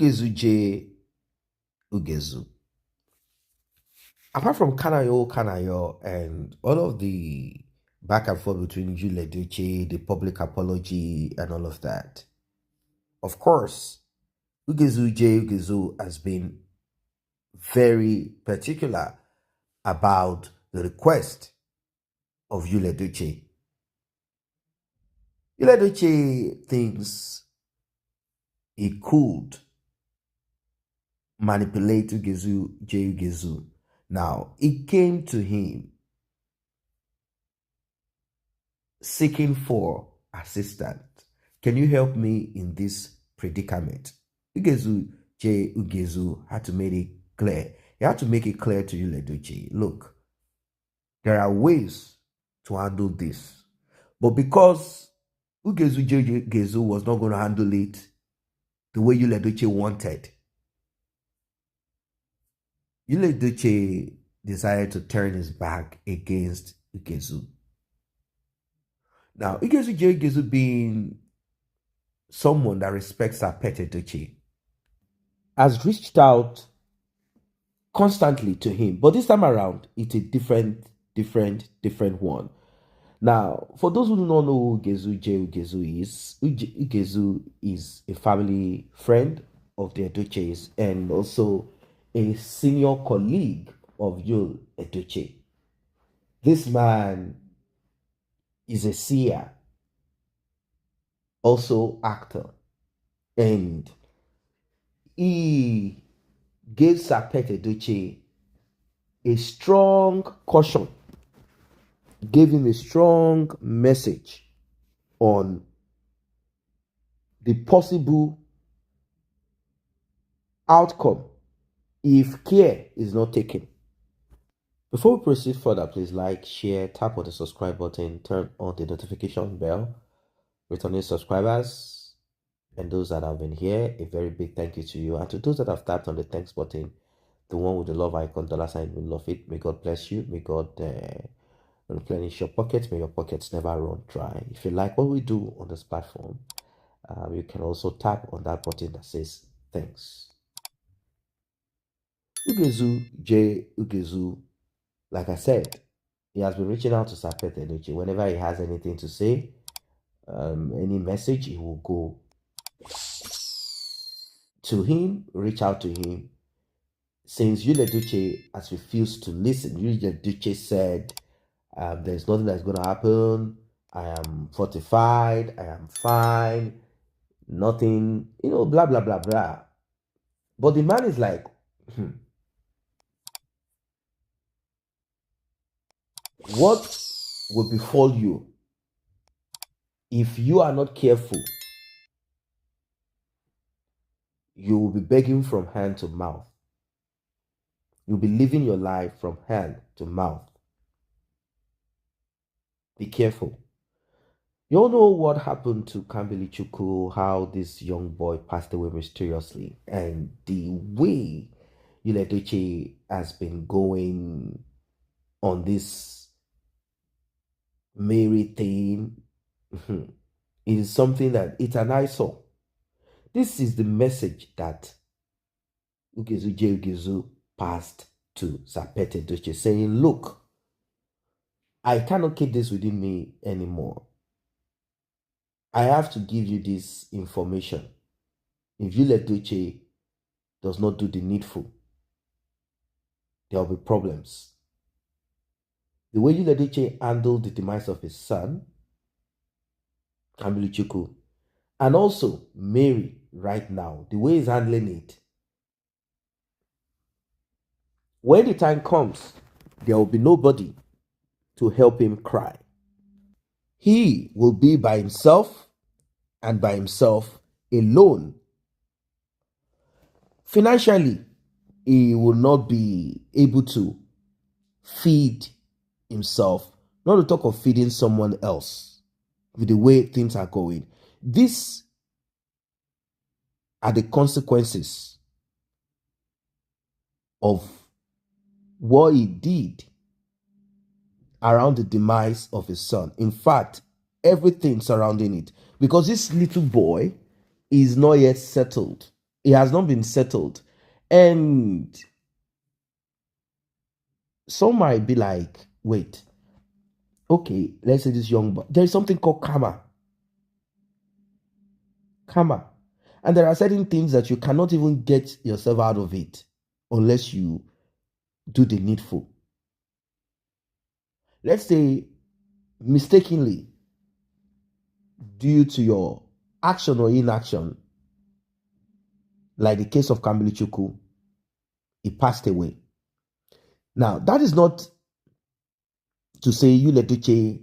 Ugezu Ugezu. Apart from Kanayo, and all of the back and forth between Edochie, the public apology, and all of that, of course, Ugezu has been very particular about the request of Edochie. Edochie thinks he could manipulate Ugezu. Now, it came to him seeking for assistance. Can you help me in this predicament? Ugezu had to make it clear. He had to make it clear to Edochie, look, there are ways to handle this. But because Ugezu was not going to handle it the way Edochie wanted, Edochie decided to turn his back against Ugezu. Now, Ugezu being someone that respects her pet Edochie, has reached out constantly to him. But this time around, it's a different one. Now, for those who do not know who Ugezu is, Ugezu is a family friend of the Edochies and also a senior colleague of Edochie. This man is a seer, also actor, and he gave Sapet Edochie a strong caution, gave him a strong message on the possible outcome if care is not taken. Before we proceed further, please like, share, tap on the subscribe button, turn on the notification bell. Returning subscribers and those that have been here, a very big thank you to you. And to those that have tapped on the thanks button, the one with the love icon, $sign, we love it. May God bless you. May God replenish your pockets. May your pockets never run dry. If you like what we do on this platform, you can also tap on that button that says thanks. Ugezu, like I said, he has been reaching out to Sapet Edochie whenever he has anything to say, any message, he will go to him, reach out to him. Since Edochie has refused to listen, Edochie said, there's nothing that's going to happen. I am fortified. I am fine. Nothing, blah, blah, blah, blah. But the man is like, what will befall you if you are not careful? You will be begging from hand to mouth. You'll be living your life from hand to mouth. Be careful. You all know what happened to Kambili Chukwu, how this young boy passed away mysteriously, and the way Edochie has been going on this Mary thing. It is something that it's an eyesore. This is the message that Ugezu passed to Sapet Edochie, saying, look, I cannot keep this within me anymore. I have to give you this information. If Edochie does not do the needful, there will be problems. The way Edochie handled the demise of his son, Kambili Chukwu, and also Mary right now, the way he's handling it, when the time comes, there will be nobody to help him cry. He will be by himself and by himself alone. Financially, he will not be able to feed himself, not to talk of feeding someone else with the way things are going. These are the consequences of what he did around the demise of his son. In fact, everything surrounding it. Because this little boy is not yet settled. It has not been settled. And some might be like, wait, okay, let's say this young boy, there's something called karma. Karma. And there are certain things that you cannot even get yourself out of it unless you do the needful. Let's say mistakenly, due to your action or inaction, like the case of Kambilichuku, he passed away. Now, that is not to say you, Edochie,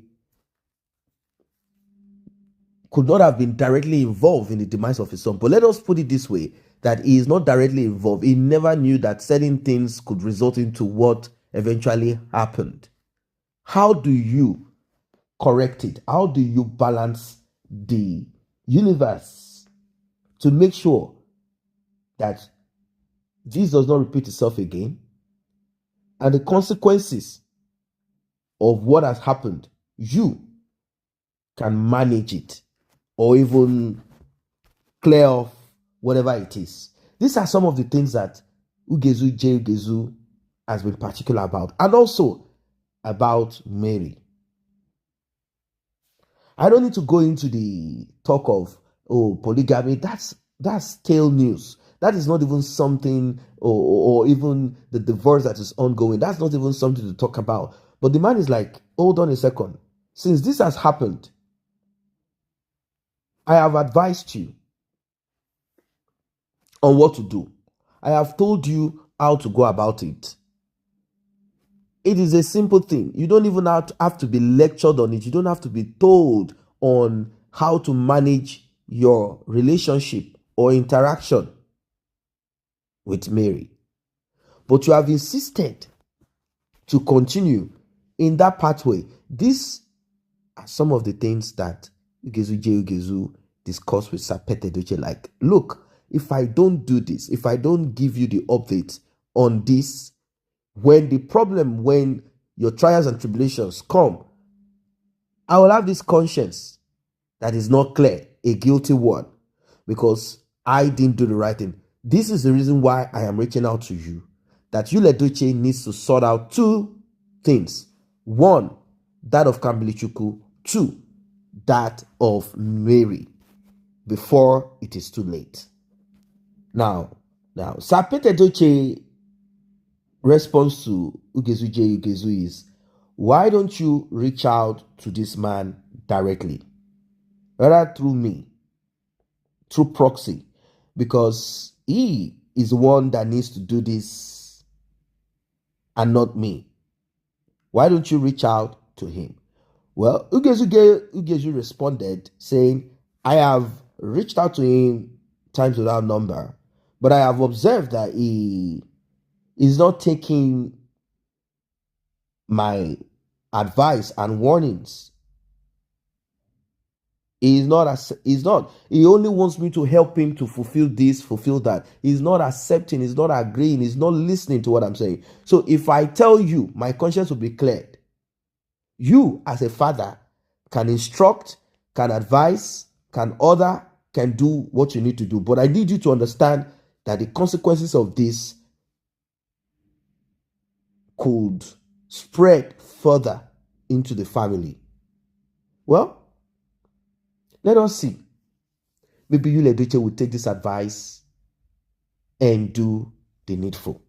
could not have been directly involved in the demise of his son. But let us put it this way, that he is not directly involved. He never knew that certain things could result into what eventually happened. How do you correct it? How do you balance the universe to make sure that this does not repeat itself again? And the consequences of what has happened, you can manage it or even clear off whatever it is. These are some of the things that Ugezu has been particular about, and also about Mary. I don't need to go into the talk of polygamy. That's stale news. That is not even something, or even the divorce that is ongoing. That's not even something to talk about. But the man is like, hold on a second. Since this has happened, I have advised you on what to do. I have told you how to go about it. It is a simple thing. You don't even have to be lectured on it. You don't have to be told on how to manage your relationship or interaction with Mary. But you have insisted to continue in that pathway. These are some of the things that Ugezu discussed with Sapet Edochie. Like, look, if I don't do this, if I don't give you the update on this, when your trials and tribulations come, I will have this conscience that is not clear, a guilty one, because I didn't do the right thing. This is the reason why I am reaching out to you, that you, Edochie, needs to sort out two things. One, that of Kambilichuku. Two, that of Mary, before it is too late. Now, Sapet Edochie response to Ugezu is, why don't you reach out to this man directly, rather through me, through proxy, because he is the one that needs to do this and not me. Why don't you reach out to him? Well, Ugezu responded saying, I have reached out to him times without number, but I have observed that he is not taking my advice and warnings. He only wants me to help him to fulfill this, fulfill that. He's not accepting, he's not agreeing, he's not listening to what I'm saying. So if I tell you, my conscience will be cleared. You, as a father, can instruct, can advise, can order, can do what you need to do. But I need you to understand that the consequences of this could spread further into the family. Well, let us see. Maybe you, Edochie, will take this advice and do the needful.